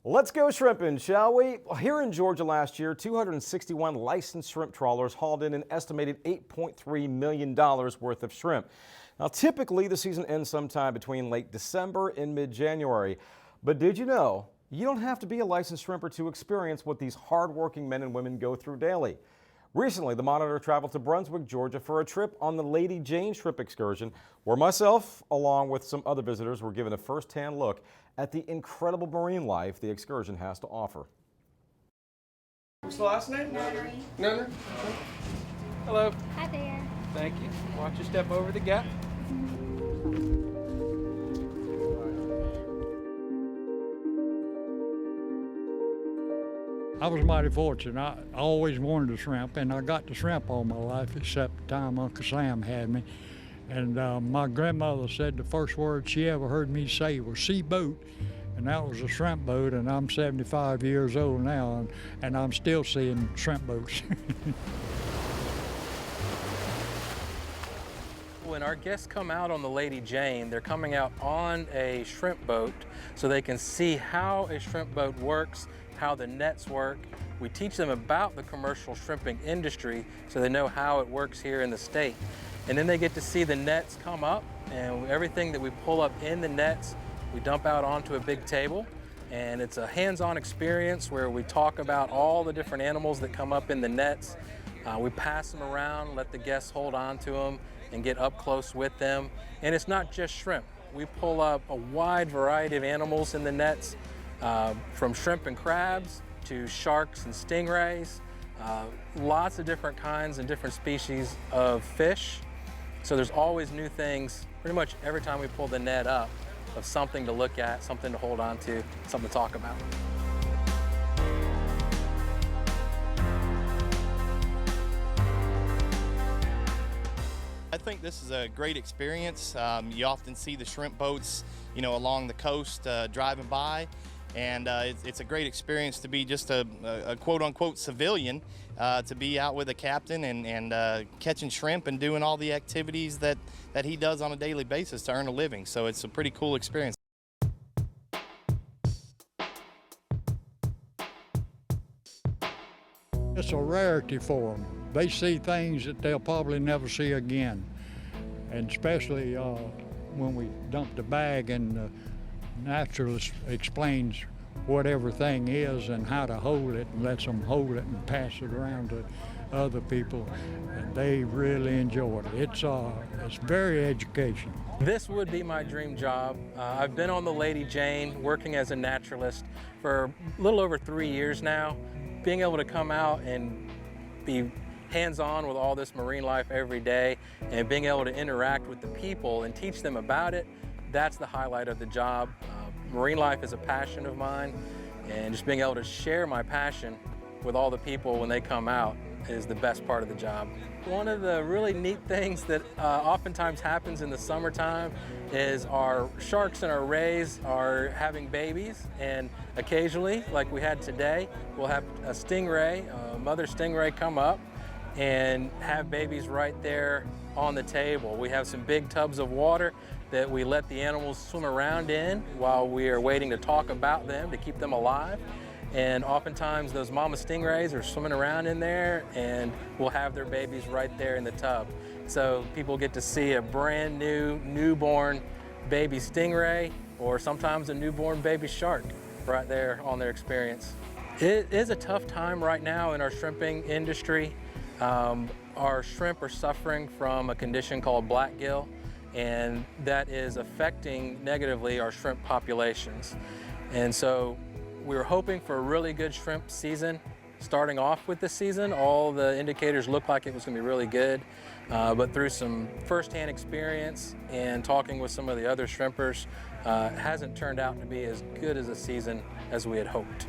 Let's go shrimping, shall we? Well, here in Georgia last year, 261 licensed shrimp trawlers hauled in an estimated $8.3 million worth of shrimp. Now, typically the season ends sometime between late December and mid-January. But did you know you don't have to be a licensed shrimper to experience what these hardworking men and women go through daily? Recently, the Monitor traveled to Brunswick, Georgia for a trip on the Lady Jane Shrimp Excursion, where myself, along with some other visitors, were given a first-hand look at the incredible marine life the excursion has to offer. What's the last name? Nunner. Hello. Hi there. Thank you. Watch your step over the gap. I was mighty fortunate. I always wanted a shrimp, and I got the shrimp all my life, except the time Uncle Sam had me. And my grandmother said the first word she ever heard me say was sea boat, and that was a shrimp boat, and I'm 75 years old now, and I'm still seeing shrimp boats. When our guests come out on the Lady Jane, they're coming out on a shrimp boat so they can see how a shrimp boat works, how the nets work. We teach them about the commercial shrimping industry so they know how it works here in the state. And then they get to see the nets come up, and everything that we pull up in the nets, we dump out onto a big table. And it's a hands-on experience where we talk about all the different animals that come up in the nets. We pass them around, let the guests hold on to them and get up close with them. And it's not just shrimp. We pull up a wide variety of animals in the nets, from shrimp and crabs to sharks and stingrays, lots of different kinds and different species of fish. So there's always new things, pretty much every time we pull the net up, of something to look at, something to hold on to, something to talk about. I think this is a great experience. You often see the shrimp boats, along the coast driving by, and it's a great experience to be just a quote-unquote civilian, to be out with a captain and catching shrimp and doing all the activities that he does on a daily basis to earn a living. So it's a pretty cool experience. It's a rarity for them. They see things that they'll probably never see again. And especially when we dump the bag and the naturalist explains what everything is and how to hold it, and lets them hold it and pass it around to other people, and they really enjoy it. It's very educational. This would be my dream job. I've been on the Lady Jane working as a naturalist for a little over 3 years now. Being able to come out and be hands-on with all this marine life every day and being able to interact with the people and teach them about it, that's the highlight of the job. Marine life is a passion of mine, and just being able to share my passion with all the people when they come out is the best part of the job. One of the really neat things that oftentimes happens in the summertime is our sharks and our rays are having babies, and occasionally, like we had today, we'll have a stingray, a mother stingray, come up and have babies right there on the table. We have some big tubs of water that we let the animals swim around in while we are waiting to talk about them to keep them alive. And oftentimes those mama stingrays are swimming around in there, and we'll have their babies right there in the tub. So people get to see a brand new newborn baby stingray, or sometimes a newborn baby shark right there on their experience. It is a tough time right now in our shrimping industry. Our shrimp are suffering from a condition called black gill, and that is affecting negatively our shrimp populations. And so we were hoping for a really good shrimp season. Starting off with this season, all the indicators looked like it was going to be really good, but through some firsthand experience and talking with some of the other shrimpers, it hasn't turned out to be as good as a season as we had hoped.